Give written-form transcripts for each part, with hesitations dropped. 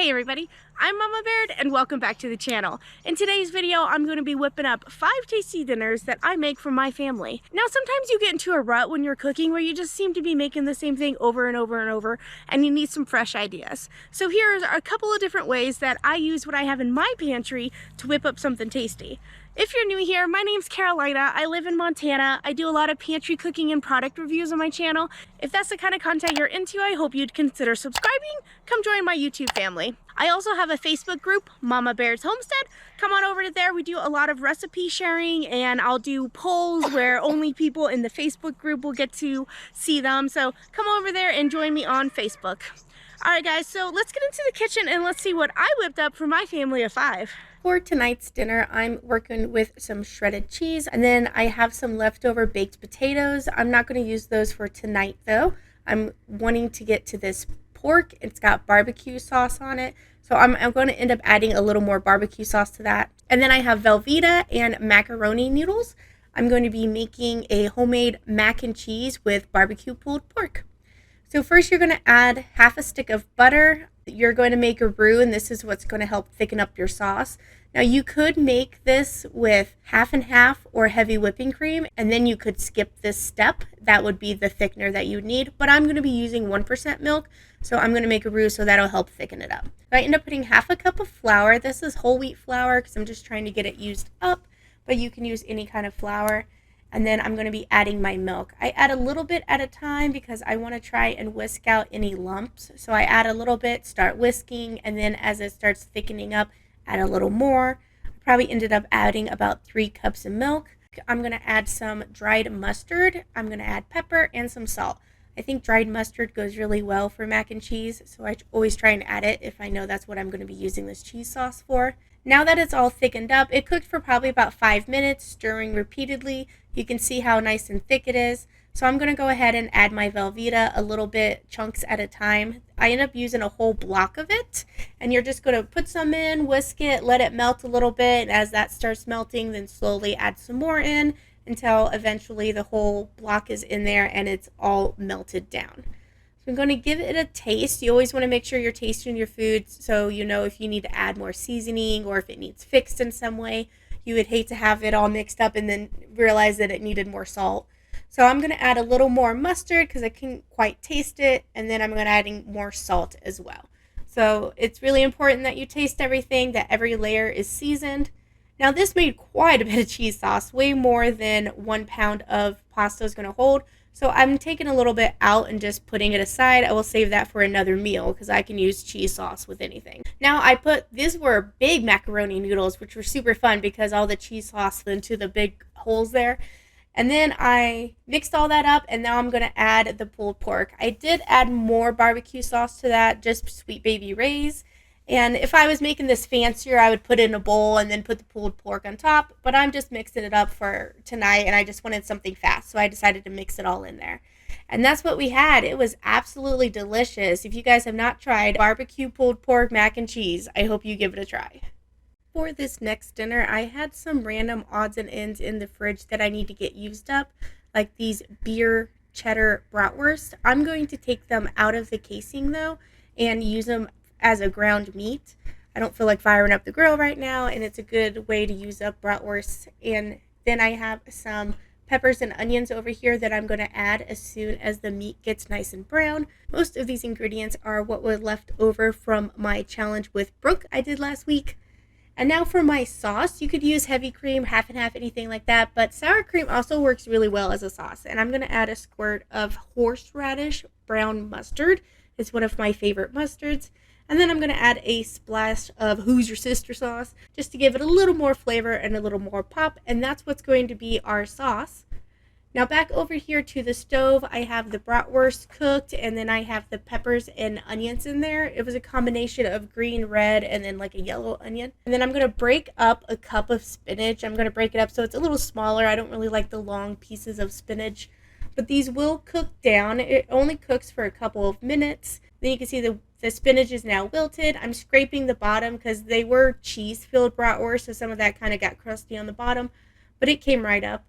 Hey everybody, I'm Mama Baird and welcome back to the channel. In today's video, I'm going to be whipping up 5 tasty dinners that I make for my family. Now sometimes you get into a rut when you're cooking where you just seem to be making the same thing over and over and over and you need some fresh ideas. So here are a couple of different ways that I use what I have in my pantry to whip up something tasty. If you're new here, my name's Carolina. I live in Montana. I do a lot of pantry cooking and product reviews on my channel. If that's the kind of content you're into, I hope you'd consider subscribing. Come join my YouTube family. I also have a Facebook group, Mama Baird's Homestead. Come on over to there. We do a lot of recipe sharing and I'll do polls where only people in the Facebook group will get to see them. So come over there and join me on Facebook. Alright guys, so let's get into the kitchen and let's see what I whipped up for my family of 5. For tonight's dinner, I'm working with some shredded cheese, and then I have some leftover baked potatoes. I'm not going to use those for tonight though. I'm wanting to get to this pork. It's got barbecue sauce on it, so I'm going to end up adding a little more barbecue sauce to that. And then I have Velveeta and macaroni noodles. I'm going to be making a homemade mac and cheese with barbecue pulled pork. So first you're going to add half a stick of butter. You're going to make a roux, and this is what's going to help thicken up your sauce. Now you could make this with half and half or heavy whipping cream, and then you could skip this step. That would be the thickener that you would need, but I'm going to be using 1% milk, so I'm going to make a roux, so that'll help thicken it up. So I end up putting half a cup of flour. This is whole wheat flour because I'm just trying to get it used up, but you can use any kind of flour. And then I'm going to be adding my milk. I add a little bit at a time because I want to try and whisk out any lumps. So I add a little bit, start whisking, and then as it starts thickening up, add a little more. I probably ended up adding about 3 cups of milk. I'm going to add some dried mustard. I'm going to add pepper and some salt. I think dried mustard goes really well for mac and cheese, so I always try and add it if I know that's what I'm going to be using this cheese sauce for. Now that it's all thickened up, it cooked for probably about 5 minutes, stirring repeatedly. You can see how nice and thick it is. So I'm going to go ahead and add my Velveeta a little bit, chunks at a time. I end up using a whole block of it, and you're just going to put some in, whisk it, let it melt a little bit. As that starts melting, then slowly add some more in until eventually the whole block is in there and it's all melted down. So I'm going to give it a taste. You always want to make sure you're tasting your food so you know if you need to add more seasoning or if it needs fixed in some way. You would hate to have it all mixed up and then realize that it needed more salt. So I'm going to add a little more mustard because I can't quite taste it, and then I'm going to add more salt as well. So it's really important that you taste everything, that every layer is seasoned. Now this made quite a bit of cheese sauce, way more than 1 pound of pasta is going to hold. So I'm taking a little bit out and just putting it aside. I will save that for another meal because I can use cheese sauce with anything. Now these were big macaroni noodles, which were super fun because all the cheese sauce went into the big holes there. And then I mixed all that up, and now I'm going to add the pulled pork. I did add more barbecue sauce to that, just Sweet Baby Ray's. And if I was making this fancier, I would put it in a bowl and then put the pulled pork on top. But I'm just mixing it up for tonight, and I just wanted something fast, so I decided to mix it all in there. And that's what we had. It was absolutely delicious. If you guys have not tried barbecue pulled pork mac and cheese, I hope you give it a try. For this next dinner, I had some random odds and ends in the fridge that I need to get used up, like these beer cheddar bratwurst. I'm going to take them out of the casing though and use them as a ground meat. I don't feel like firing up the grill right now, and it's a good way to use up bratwurst. And then I have some peppers and onions over here that I'm going to add as soon as the meat gets nice and brown. Most of these ingredients are what was left over from my challenge with Brooke I did last week. And now for my sauce, you could use heavy cream, half and half, anything like that, but sour cream also works really well as a sauce. And I'm going to add a squirt of horseradish brown mustard. It's one of my favorite mustards. And then I'm going to add a splash of Who's Your Sister sauce just to give it a little more flavor and a little more pop. And that's what's going to be our sauce. Now back over here to the stove, I have the bratwurst cooked, and then I have the peppers and onions in there. It was a combination of green, red, and then like a yellow onion. And then I'm going to break up a cup of spinach. I'm going to break it up so it's a little smaller. I don't really like the long pieces of spinach, but these will cook down. It only cooks for a couple of minutes. Then you can see the spinach is now wilted. I'm scraping the bottom because they were cheese-filled bratwurst, so some of that kind of got crusty on the bottom, but it came right up.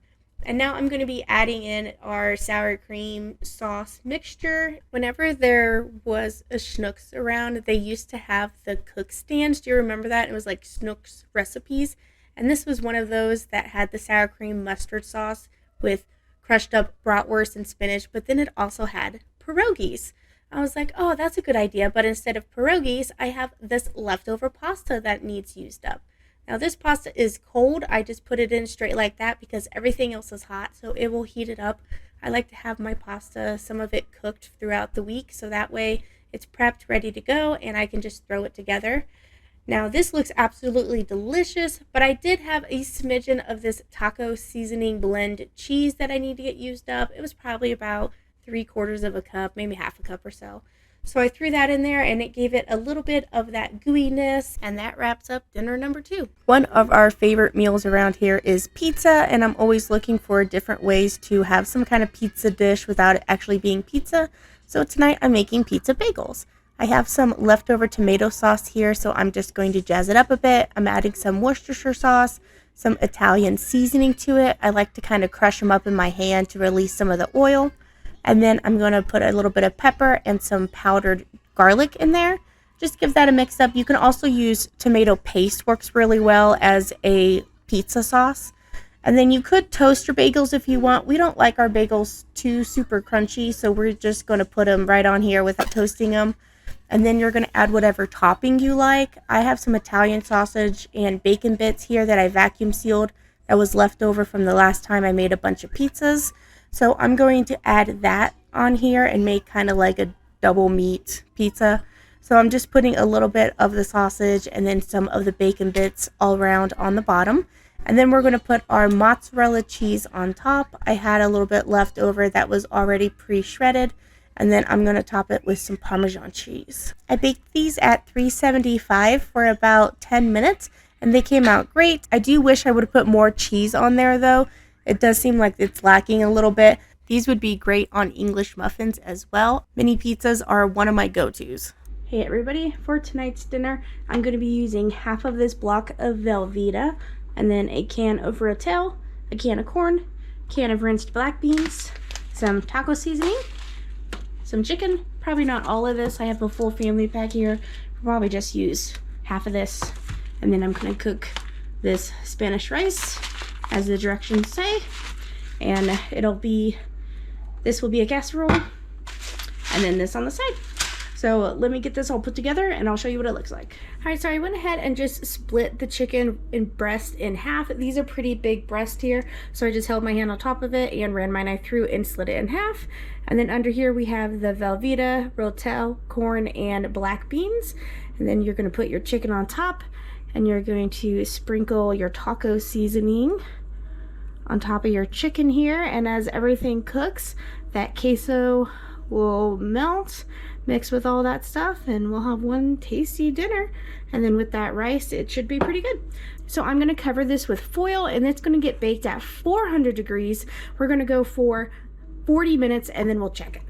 And now I'm going to be adding in our sour cream sauce mixture. Whenever there was a Schnucks around, they used to have the cook stands. Do you remember that? It was like Schnucks recipes. And this was one of those that had the sour cream mustard sauce with crushed up bratwurst and spinach, but then it also had pierogies. I was like, oh, that's a good idea. But instead of pierogies, I have this leftover pasta that needs used up. Now this pasta is cold. I just put it in straight like that because everything else is hot, so it will heat it up. I like to have my pasta, some of it cooked throughout the week, so that way it's prepped, ready to go, and I can just throw it together. Now this looks absolutely delicious, but I did have a smidgen of this taco seasoning blend cheese that I need to get used up. It was probably about 3/4 of a cup, maybe half a cup or so. So I threw that in there and it gave it a little bit of that gooiness, and that wraps up dinner number 2. One of our favorite meals around here is pizza, and I'm always looking for different ways to have some kind of pizza dish without it actually being pizza. So tonight I'm making pizza bagels. I have some leftover tomato sauce here, so I'm just going to jazz it up a bit. I'm adding some Worcestershire sauce, some Italian seasoning to it. I like to kind of crush them up in my hand to release some of the oil. And then I'm going to put a little bit of pepper and some powdered garlic in there. Just give that a mix up. You can also use tomato paste, works really well as a pizza sauce. And then you could toast your bagels if you want. We don't like our bagels too super crunchy, so we're just going to put them right on here without toasting them. And then you're going to add whatever topping you like. I have some Italian sausage and bacon bits here that I vacuum sealed that was left over from the last time I made a bunch of pizzas. So I'm going to add that on here and make kind of like a double meat pizza. So I'm just putting a little bit of the sausage and then some of the bacon bits all around on the bottom. And then we're going to put our mozzarella cheese on top. I had a little bit left over that was already pre-shredded. And then I'm going to top it with some Parmesan cheese. I baked these at 375 for about 10 minutes and they came out great. I do wish I would have put more cheese on there though. It does seem like it's lacking a little bit. These would be great on English muffins as well. Mini pizzas are one of my go-tos. Hey everybody, for tonight's dinner, I'm going to be using half of this block of Velveeta, and then a can of rotel, a can of corn, a can of rinsed black beans, some taco seasoning, some chicken. Probably not all of this. I have a full family pack here. I'll probably just use half of this. And then I'm going to cook this Spanish rice as the directions say, and this will be a casserole, and then this on the side. So let me get this all put together and I'll show you what it looks like. Alright, so I went ahead and just split the chicken and breast in half. These are pretty big breast here, so I just held my hand on top of it and ran my knife through and slit it in half. And then under here we have the Velveeta, rotel, corn, and black beans. And then you're going to put your chicken on top, and you're going to sprinkle your taco seasoning on top of your chicken here. And as everything cooks, that queso will melt, mix with all that stuff, and we'll have one tasty dinner. And then with that rice, it should be pretty good. So I'm going to cover this with foil, and it's going to get baked at 400 degrees. We're going to go for 40 minutes, and then we'll check it.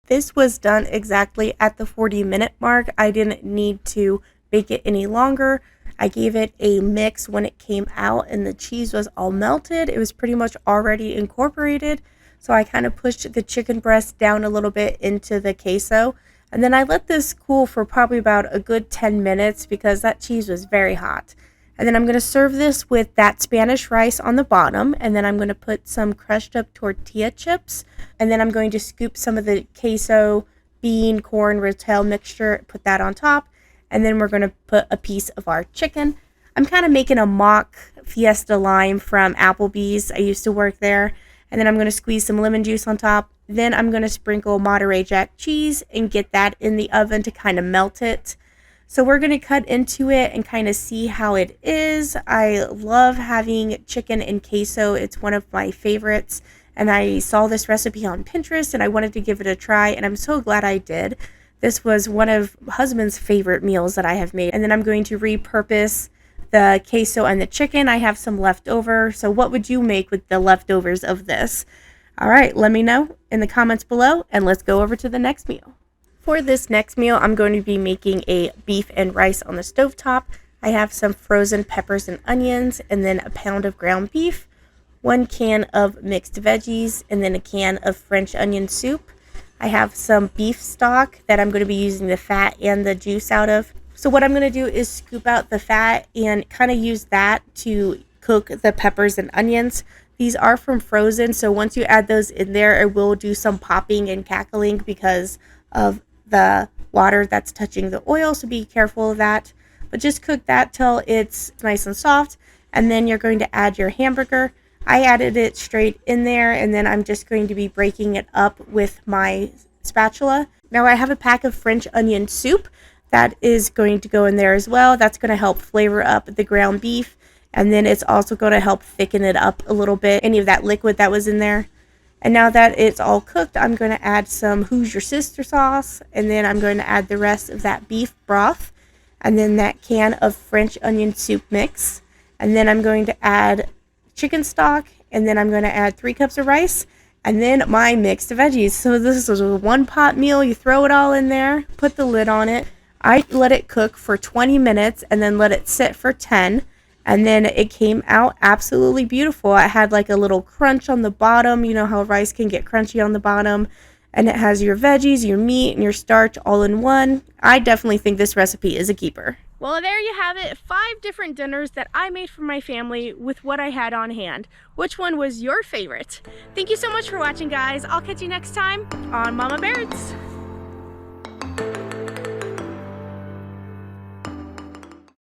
This was done exactly at the 40-minute mark. I didn't need to bake it any longer. I gave it a mix when it came out and the cheese was all melted. It was pretty much already incorporated. So I kind of pushed the chicken breast down a little bit into the queso. And then I let this cool for probably about a good 10 minutes because that cheese was very hot. And then I'm going to serve this with that Spanish rice on the bottom. And then I'm going to put some crushed up tortilla chips. And then I'm going to scoop some of the queso, bean, corn, rotel mixture, put that on top. And then we're going to put a piece of our chicken. I'm kind of making a mock Fiesta Lime from Applebee's. I used to work there. And then I'm going to squeeze some lemon juice on top. Then I'm going to sprinkle Monterey Jack cheese and get that in the oven to kind of melt it. So we're going to cut into it and kind of see how it is. I love having chicken and queso. It's one of my favorites. And I saw this recipe on Pinterest and I wanted to give it a try. And I'm so glad I did. This was one of husband's favorite meals that I have made. And then I'm going to repurpose the queso and the chicken. I have some left over. So what would you make with the leftovers of this? All right, let me know in the comments below and let's go over to the next meal. For this next meal, I'm going to be making a beef and rice on the stovetop. I have some frozen peppers and onions and then a pound of ground beef, 1 can of mixed veggies, and then a can of French onion soup. I have some beef stock that I'm going to be using the fat and the juice out of. So what I'm going to do is scoop out the fat and kind of use that to cook the peppers and onions. These are from frozen, so once you add those in there, it will do some popping and cackling because of the water that's touching the oil, so be careful of that. But just cook that till it's nice and soft, and then you're going to add your hamburger. I added it straight in there, and then I'm just going to be breaking it up with my spatula. Now I have a pack of French onion soup that is going to go in there as well. That's going to help flavor up the ground beef, and then it's also going to help thicken it up a little bit, any of that liquid that was in there. And now that it's all cooked, I'm going to add some Who's Your Sister sauce, and then I'm going to add the rest of that beef broth, and then that can of French onion soup mix. And then I'm going to add chicken stock, and then I'm going to add 3 cups of rice, and then my mixed veggies. So this is a 1-pot meal. You throw it all in there, put the lid on it. I let it cook for 20 minutes and then let it sit for 10. And then it came out absolutely beautiful. I had like a little crunch on the bottom. You know how rice can get crunchy on the bottom. And it has your veggies, your meat, and your starch all in one. I definitely think this recipe is a keeper. Well, there you have it. 5 different dinners that I made for my family with what I had on hand. Which one was your favorite? Thank you so much for watching, guys. I'll catch you next time on Mama Baird's.